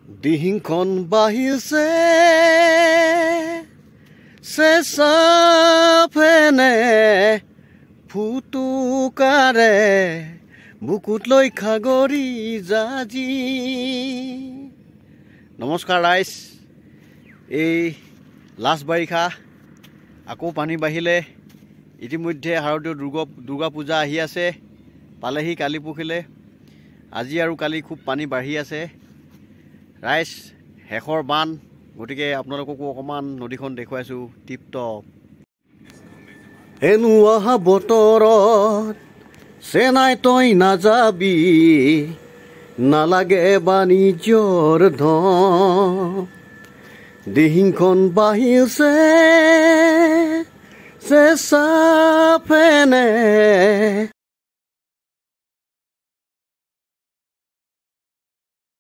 দিহিংখন বাঢ়িছে চেঁচা ফেনে ফুটুকাৰে বুকুত লৈ খাগৰি জাজি। নমস্কাৰ ৰাইজ, এই লাষ্ট বাৰিষা আকৌ পানী বাঢ়িলে। ইতিমধ্যে শাৰদীয় দুৰ্গা পূজা আহি আছে, পালেহি কালি পৰহিলে। আজি আৰু কালি খুব পানী বাঢ়ি আছে ৰাইজ, শেষৰ বান। গতিকে আপোনালোককো অকণমান নদীখন দেখুৱাইছোঁ টিপটপ। হেনো অহা বতৰত চেনাই তই নাযাবি, নালাগে বাণিজ্যৰ ধন। দিহিংখন বাঢ়িছে চেঁচা ফেনে